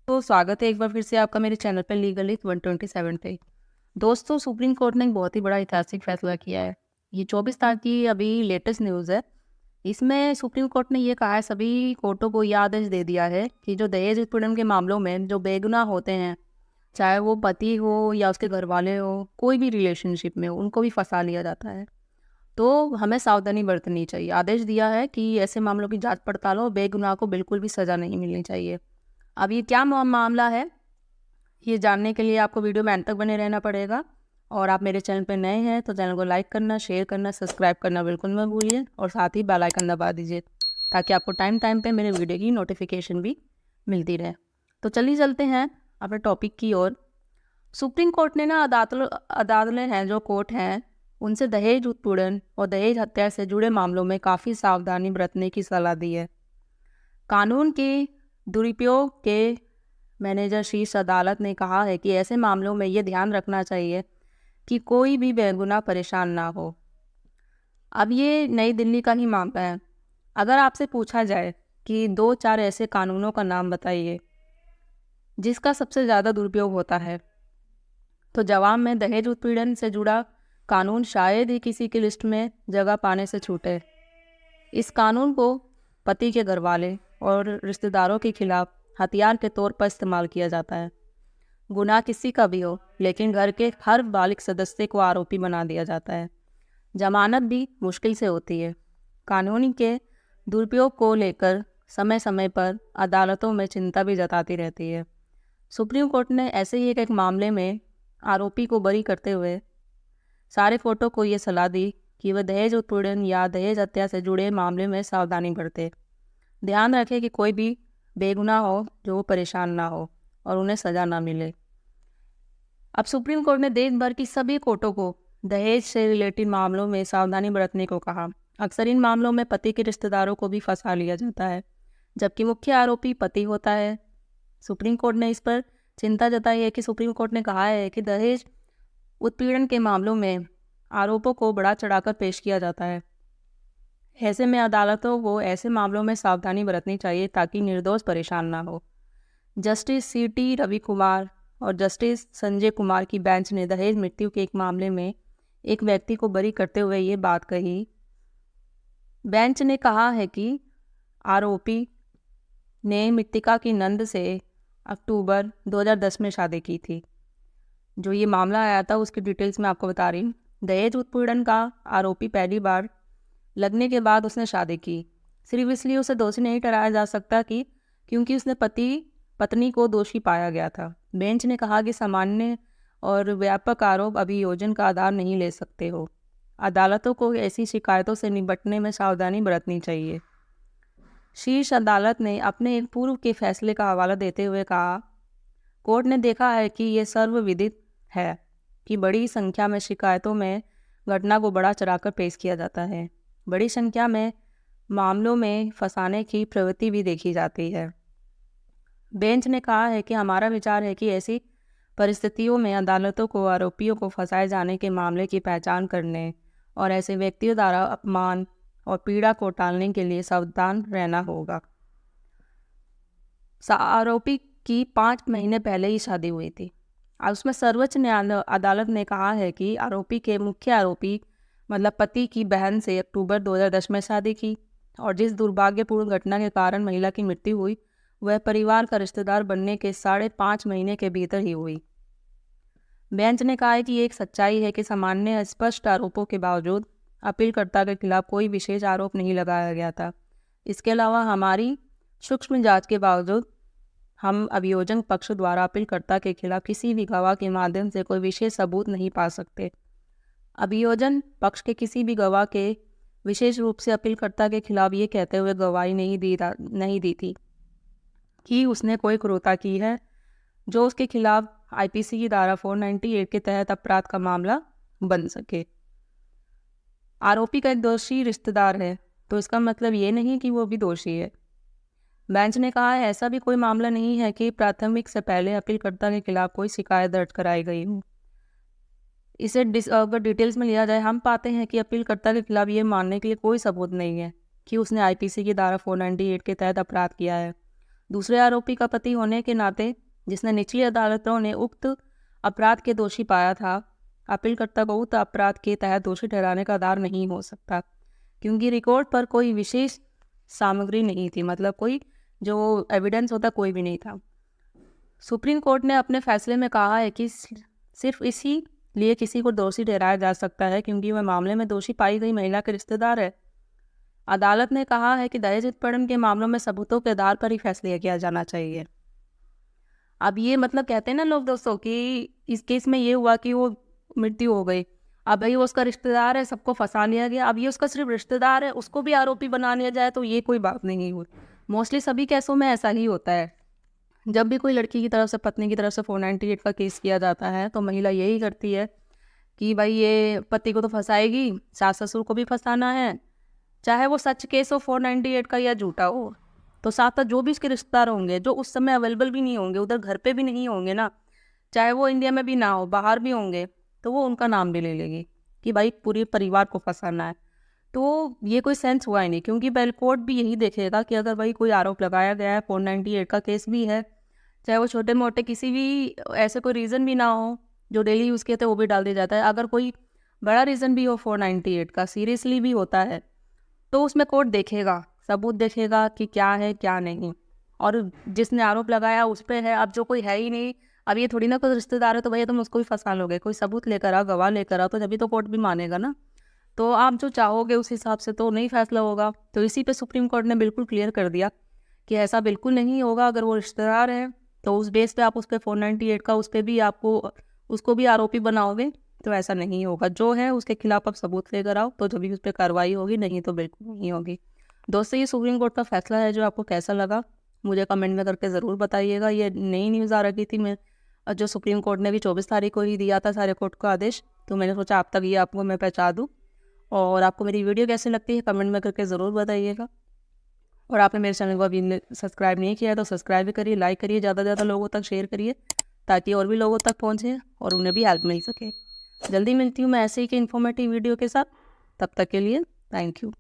तो स्वागत है एक बार फिर से आपका मेरे चैनल पर लीगल हित 127 पे। दोस्तों, सुप्रीम कोर्ट ने एक बहुत ही बड़ा ऐतिहासिक फैसला किया है। ये 24 तारीख की अभी लेटेस्ट न्यूज़ है। इसमें सुप्रीम कोर्ट ने ये कहा है, सभी कोर्टों को ये आदेश दे दिया है कि जो दहेज उत्पीड़न के मामलों में जो बेगुनाह होते हैं, चाहे वो पति हो या उसके घर वाले हो, कोई भी रिलेशनशिप में हो, उनको भी फंसा लिया जाता है। तो हमें सावधानी बरतनी चाहिए। आदेश दिया है कि ऐसे मामलों की जांच पड़ताल हो, बेगुनाह को बिल्कुल भी सज़ा नहीं मिलनी चाहिए। अब ये क्या मामला है, ये जानने के लिए आपको वीडियो में अंत तक बने रहना पड़ेगा। और आप मेरे चैनल पर नए हैं तो चैनल को लाइक करना, शेयर करना, सब्सक्राइब करना बिल्कुल मत भूलिए और साथ ही बेल आइकन दबा दीजिए ताकि आपको टाइम टाइम पे मेरे वीडियो की नोटिफिकेशन भी मिलती रहे। तो चलिए चलते हैं अपने टॉपिक की ओर। सुप्रीम कोर्ट ने ना अदालतें हैं, जो कोर्ट हैं, उनसे दहेज उत्पीड़न और दहेज हत्या से जुड़े मामलों में काफ़ी सावधानी बरतने की सलाह दी है। कानून के दुरुपयोग के मैनेजर शीर्ष अदालत ने कहा है कि ऐसे मामलों में ये ध्यान रखना चाहिए कि कोई भी बेगुनाह परेशान ना हो। अब ये नई दिल्ली का ही मामला है। अगर आपसे पूछा जाए कि 2-4 ऐसे कानूनों का नाम बताइए जिसका सबसे ज़्यादा दुरुपयोग होता है, तो जवाब में दहेज उत्पीड़न से जुड़ा कानून शायद ही किसी की लिस्ट में जगह पाने से छूटे। इस कानून को पति के घरवाले और रिश्तेदारों के खिलाफ हथियार के तौर पर इस्तेमाल किया जाता है। गुनाह किसी का भी हो, लेकिन घर के हर बालिग सदस्य को आरोपी बना दिया जाता है। जमानत भी मुश्किल से होती है। कानूनी के दुरुपयोग को लेकर समय समय पर अदालतों में चिंता भी जताती रहती है। सुप्रीम कोर्ट ने ऐसे ही एक मामले में आरोपी को बरी करते हुए सारे कोर्टों को ये सलाह दी कि वह दहेज उत्पीड़न या दहेज हत्या से जुड़े मामले में सावधानी बरते। ध्यान रखें कि कोई भी बेगुनाह हो जो वो परेशान ना हो और उन्हें सज़ा ना मिले। अब सुप्रीम कोर्ट ने देश भर की सभी कोर्टों को दहेज से रिलेटेड मामलों में सावधानी बरतने को कहा। अक्सर इन मामलों में पति के रिश्तेदारों को भी फंसा लिया जाता है, जबकि मुख्य आरोपी पति होता है। सुप्रीम कोर्ट ने इस पर चिंता जताई है कि सुप्रीम कोर्ट ने कहा है कि दहेज उत्पीड़न के मामलों में आरोपों को बढ़ा चढ़ाकर पेश किया जाता है। ऐसे में अदालतों को ऐसे मामलों में सावधानी बरतनी चाहिए ताकि निर्दोष परेशान ना हो। Justice CT. रवि कुमार और जस्टिस संजय कुमार की बेंच ने दहेज मृत्यु के एक मामले में एक व्यक्ति को बरी करते हुए ये बात कही। बेंच ने कहा है कि आरोपी ने मृतिका की नंद से अक्टूबर 2010 में शादी की थी। जो ये मामला आया था उसकी डिटेल्स मैं आपको बता रही हूँ। दहेज उत्पीड़न का आरोपी पहली बार लगने के बाद उसने शादी की। सिर्फ इसलिए उसे दोषी नहीं ठहराया जा सकता कि क्योंकि उसने पत्नी को दोषी पाया गया था। बेंच ने कहा कि सामान्य और व्यापक आरोप अभियोजन का आधार नहीं ले सकते हो। अदालतों को ऐसी शिकायतों से निपटने में सावधानी बरतनी चाहिए। शीर्ष अदालत ने अपने एक पूर्व के फैसले का हवाला देते हुए कहा, कोर्ट ने देखा है कि ये सर्वविदित है कि बड़ी संख्या में शिकायतों में घटना को बढ़ा चढ़ाकर पेश किया जाता है। बड़ी संख्या में मामलों में फंसाने की प्रवृत्ति भी देखी जाती है। बेंच ने कहा है कि हमारा विचार है कि ऐसी परिस्थितियों में अदालतों को आरोपियों को फंसाए जाने के मामले की पहचान करने और ऐसे व्यक्तियों द्वारा अपमान और पीड़ा को टालने के लिए सावधान रहना होगा। आरोपी की 5 महीने पहले ही शादी हुई थी। और उसमें सर्वोच्च न्यायालय अदालत ने कहा है कि आरोपी के मुख्य आरोपी मतलब पति की बहन से अक्टूबर 2010 में शादी की और जिस दुर्भाग्यपूर्ण घटना के कारण महिला की मृत्यु हुई वह परिवार का रिश्तेदार बनने के 5.5 महीने के भीतर ही हुई। बेंच ने कहा है कि ये एक सच्चाई है कि सामान्य स्पष्ट आरोपों के बावजूद अपीलकर्ता के खिलाफ कोई विशेष आरोप नहीं लगाया गया था। इसके अलावा हमारी सूक्ष्म जांच के बावजूद हम अभियोजन पक्ष द्वारा अपीलकर्ता के खिलाफ किसी भी गवाह के माध्यम से कोई विशेष सबूत नहीं पा सकते। अभियोजन पक्ष के किसी भी गवाह के विशेष रूप से अपीलकर्ता के खिलाफ ये कहते हुए गवाही नहीं दी थी कि उसने कोई क्रूरता की है जो उसके खिलाफ आईपीसी की धारा 498 के तहत अपराध का मामला बन सके। आरोपी का एक दोषी रिश्तेदार है तो इसका मतलब ये नहीं कि वो भी दोषी है। बेंच ने कहा है ऐसा भी कोई मामला नहीं है कि प्राथमिक से पहले अपीलकर्ता के खिलाफ कोई शिकायत दर्ज कराई गई हो। इसे अगर डिटेल्स में लिया जाए, हम पाते हैं कि अपीलकर्ता के खिलाफ ये मानने के लिए कोई सबूत नहीं है कि उसने आईपीसी की धारा 498 के तहत अपराध किया है। दूसरे आरोपी का पति होने के नाते जिसने निचली अदालतों ने उक्त अपराध के दोषी पाया था, अपीलकर्ता को उक्त अपराध के तहत दोषी ठहराने का आधार नहीं हो सकता, क्योंकि रिकॉर्ड पर कोई विशेष सामग्री नहीं थी, मतलब कोई जो एविडेंस होता कोई भी नहीं था। सुप्रीम कोर्ट ने अपने फैसले में कहा है कि सिर्फ इसी लिए किसी को दोषी ठहराया जा सकता है क्योंकि वह मामले में दोषी पाई गई महिला के रिश्तेदार है। अदालत ने कहा है कि दहेज उत्पीड़न के मामलों में सबूतों के आधार पर ही फैसले किया जाना चाहिए। अब ये मतलब कहते हैं ना लोग दोस्तों कि इस केस में ये हुआ कि वो मृत्यु हो गई, अब भाई वो उसका रिश्तेदार है, सबको फंसा लिया गया, अब ये उसका सिर्फ रिश्तेदार है, उसको भी आरोपी बना लिया जाए, तो ये कोई बात नहीं हुई। मोस्टली सभी केसों में ऐसा ही होता है। जब भी कोई लड़की की तरफ से, पत्नी की तरफ से 498 का केस किया जाता है तो महिला यही करती है कि भाई ये पति को तो फंसाएगी, सास ससुर को भी फंसाना है, चाहे वो सच केस हो 498 का या झूठा हो, तो साथ साथ जो भी उसके रिश्तेदार होंगे जो उस समय अवेलेबल भी नहीं होंगे, उधर घर पे भी नहीं होंगे ना, चाहे वो इंडिया में भी ना हो, बाहर भी होंगे, तो वो उनका नाम भी ले लेगी कि भाई पूरे परिवार को फंसाना है। तो ये कोई सेंस हुआ ही नहीं, क्योंकि पहले कोर्ट भी यही देखेगा कि अगर भाई कोई आरोप लगाया गया है, 498 का केस भी है, चाहे वो छोटे मोटे किसी भी ऐसे कोई रीज़न भी ना हो जो डेली यूज़ किए थे वो भी डाल दिया जाता है, अगर कोई बड़ा रीज़न भी हो 498 का, सीरियसली भी होता है, तो उसमें कोर्ट देखेगा, सबूत देखेगा कि क्या है क्या नहीं, और जिसने आरोप लगाया उस पर है। अब जो कोई है ही नहीं, अब ये थोड़ी ना कोई रिश्तेदार है तो भैया तुम उसको भी फंसा लोगे, कोई सबूत लेकर आओ, गवाह लेकर आओ, तो जभी तो कोर्ट भी मानेगा ना। तो आप जो चाहोगे उस हिसाब से तो नहीं फैसला होगा। तो इसी पे सुप्रीम कोर्ट ने बिल्कुल क्लियर कर दिया कि ऐसा बिल्कुल नहीं होगा। अगर वो रिश्तेदार है तो उस बेस पे आप उस पर 498 का उस पर भी आपको उसको भी आरोपी बनाओगे, तो ऐसा नहीं होगा। जो है उसके खिलाफ आप सबूत लेकर आओ, तो जब भी उस पर कार्रवाई होगी, नहीं तो बिल्कुल नहीं होगी। दोस्तों, ये सुप्रीम कोर्ट का फैसला है, जो आपको कैसा लगा मुझे कमेंट में करके ज़रूर बताइएगा। ये नई न्यूज़ आ रही थी, मैं जो सुप्रीम कोर्ट ने भी 24 तारीख को ही दिया था सारे कोर्ट का आदेश, तो मैंने सोचा आप तक ये आपको मैं पहुँचा दूँ। और आपको मेरी वीडियो कैसी लगती है कमेंट में करके ज़रूर बताइएगा। और आपने मेरे चैनल को अभी सब्सक्राइब नहीं किया है तो सब्सक्राइब भी करिए, लाइक करिए, ज़्यादा से ज़्यादा लोगों तक शेयर करिए, ताकि और भी लोगों तक पहुँचे और उन्हें भी हेल्प मिल सके। जल्दी मिलती हूँ मैं ऐसे ही के इन्फॉर्मेटिव वीडियो के साथ, तब तक के लिए थैंक यू।